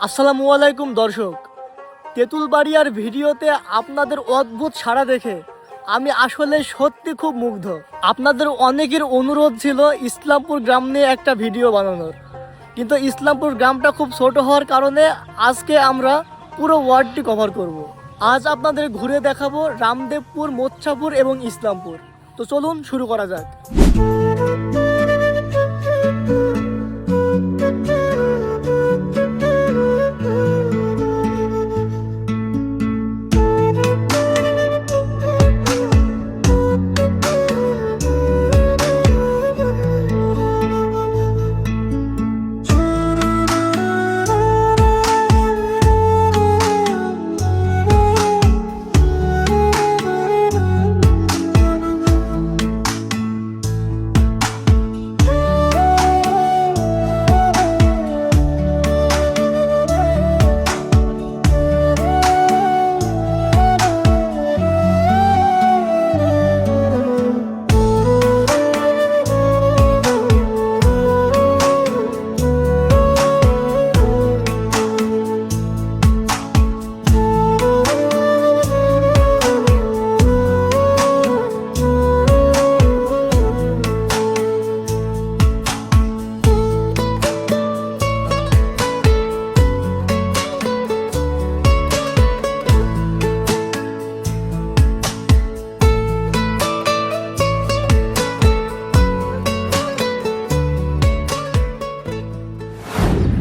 আসসালামু আলাইকুম দর্শক, তেঁতুলবাড়িয়ার ভিডিওতে আপনাদের অদ্ভুত সাড়া দেখে আমি আসলে সত্যি খুব মুগ্ধ। আপনাদের অনেকের অনুরোধ ছিল ইসলামপুর গ্রাম নিয়ে একটা ভিডিও বানানোর, কিন্তু ইসলামপুর গ্রামটা খুব ছোট হওয়ার কারণে আজকে আমরা পুরো ওয়ার্ডটি কভার করব। আজ আপনাদের ঘুরে দেখাবো রামদেবপুর, মোচ্ছাপুর এবং ইসলামপুর। তো চলুন শুরু করা যাক।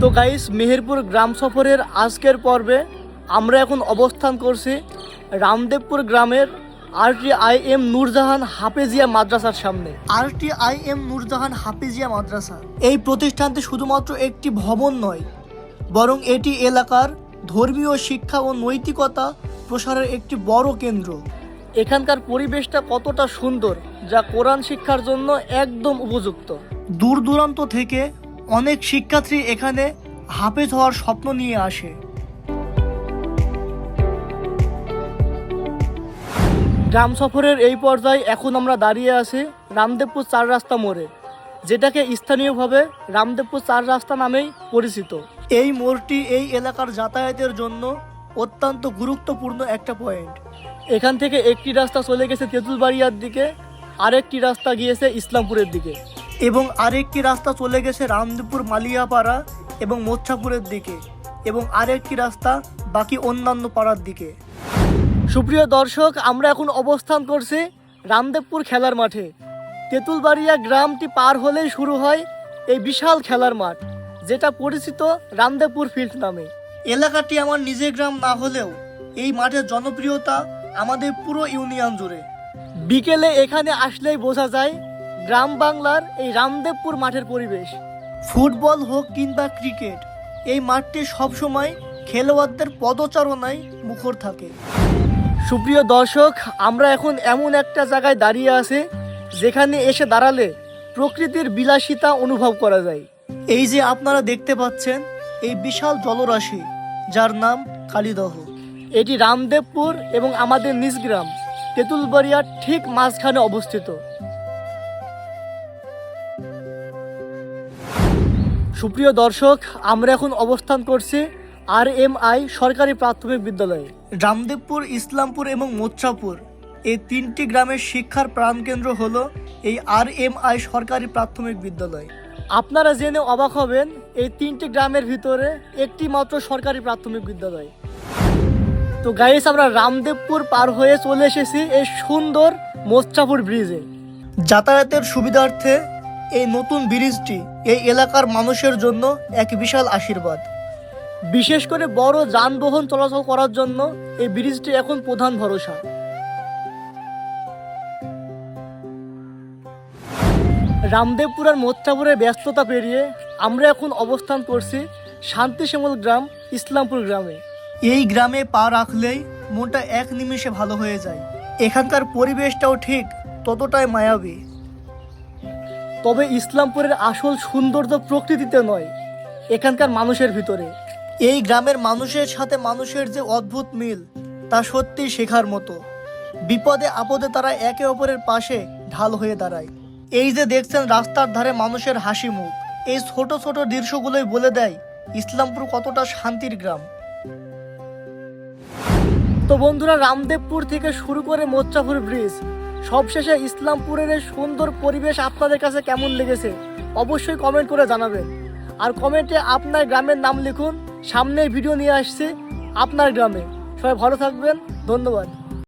তো গাইস, মেহেরপুর গ্রাম সফরের আজকের পর্বে আমরা এখন অবস্থান করছি রামদেবপুর গ্রামের RTIM নূরজাহান হাফেজিয়া মাদ্রাসার সামনে। RTIM নূরজাহান হাফেজিয়া মাদ্রাসা এই প্রতিষ্ঠানটি শুধুমাত্র একটি ভবন নয়, বরং এটি এলাকার ধর্মীয় শিক্ষা ও নৈতিকতা প্রসারের একটি বড় কেন্দ্র। এখানকার পরিবেশটা কতটা সুন্দর, যা কোরআন শিক্ষার জন্য একদম উপযুক্ত। দূর দূরান্ত থেকে অনেক শিক্ষার্থী এখানে হাফেজ হওয়ার স্বপ্ন নিয়ে আসে। গ্রাম সফরের এই পর্যায়ে এখন আমরা দাঁড়িয়ে আছি রামদেবপুর 4 রাস্তা মোড়ে, যেটাকে স্থানীয়ভাবে রামদেবপুর 4 রাস্তা নামেই পরিচিত। এই মোড়টি এই এলাকার যাতায়াতের জন্য অত্যন্ত গুরুত্বপূর্ণ একটা পয়েন্ট। এখান থেকে একটি রাস্তা চলে গেছে তেঁতুলবাড়িয়ার দিকে, আরেকটি রাস্তা গিয়েছে ইসলামপুরের দিকে, এবং আরেকটি রাস্তা চলে গেছে রামদেবপুর, মালিয়াপাড়া এবং মোচ্ছাপুরের দিকে, এবং আরেকটি রাস্তা বাকি অন্যান্য পাড়ার দিকে। সুপ্রিয় দর্শক, আমরা এখন অবস্থান করছি রামদেবপুর খেলার মাঠে। তেঁতুলবাড়িয়া গ্রামটি পার হলেই শুরু হয় এই বিশাল খেলার মাঠ, যেটা পরিচিত রামদেবপুর ফিল্ড নামে। এলাকাটি আমার নিজের গ্রাম না হলেও এই মাঠের জনপ্রিয়তা আমাদের পুরো ইউনিয়ন জুড়ে। বিকেলে এখানে আসলেই বোঝা যায় গ্রাম বাংলার এই রামদেবপুর মাঠের পরিবেশ। ফুটবল হোক কিংবা ক্রিকেট, এই মাঠটি সবসময় খেলোয়াড়দের পদচারণায় মুখর থাকে। সুপ্রিয় দর্শক, আমরা এখন এমন একটা জায়গায় দাঁড়িয়ে আছি যেখানে এসে দাঁড়ালে প্রকৃতির বিলাসিতা অনুভব করা যায়। এই যে আপনারা দেখতে পাচ্ছেন এই বিশাল জলরাশি, যার নাম কালীদহ, এটি রামদেবপুর এবং আমাদের নিজ গ্রাম তেঁতুলবাড়িয়ার ঠিক মাঝখানে অবস্থিত। সুপ্রিয় দর্শক, আমরা এখন অবস্থান করছি RMI সরকারি প্রাথমিক বিদ্যালয়ে। রামদেবপুর, ইসলামপুর এবং মোচ্ছাপুর এই 3টি গ্রামের শিক্ষার প্রাণকেন্দ্র হলো এই RMI সরকারি প্রাথমিক বিদ্যালয়। আপনারা জেনে অবাক হবেন, এই 3টি গ্রামের ভিতরে একটি মাত্র সরকারি প্রাথমিক বিদ্যালয়। তো গাইস, আমরা রামদেবপুর পার হয়ে চলে এসেছি এই সুন্দর মোচ্ছাপুর ব্রিজে। যাতায়াতের সুবিধার্থে এই নতুন ব্রিজটি এই এলাকার মানুষের জন্য এক বিশাল আশীর্বাদ। বিশেষ করে বড় যানবাহন চলাচল করার জন্য এই ব্রিজটি এখন প্রধান ভরসা। রামদেবপুর আর মোচ্ছাপুরের ব্যস্ততা পেরিয়ে আমরা এখন অবস্থান করছি শান্তিশ্যামল গ্রাম, ইসলামপুর গ্রামে। এই গ্রামে পা রাখলেই মনটা এক নিমেষে ভালো হয়ে যায়। এখানকার পরিবেশটাও ঠিক ততটাই মায়াবী। তবে ইসলামপুরের আসল সৌন্দর্য প্রকৃতিতে নয়, এখানকার মানুষের ভিতরে। এই গ্রামের মানুষের সাথে মানুষের যে অদ্ভুত মিল, তা সত্যি শেখার মতো। বিপদে আপদে তারা একে অপরের পাশে ঢাল হয়ে দাঁড়ায়। এই যে দেখছেন রাস্তার ধারে মানুষের হাসি মুখ, এই ছোট ছোট দৃশ্যগুলোই বলে দেয় ইসলামপুর কতটা শান্তির গ্রাম। তো বন্ধুরা, রামদেবপুর থেকে শুরু করে মোচ্চাপুর ব্রিজ, সবশেষে ইসলামপুরের এই সুন্দর পরিবেশ আপনাদের কাছে কেমন লেগেছে অবশ্যই কমেন্ট করে জানাবেন। আর কমেন্টে আপনার গ্রামের নাম লিখুন, সামনে ভিডিও নিয়ে আসছি আপনার গ্রামে। সবাই ভালো থাকবেন, ধন্যবাদ।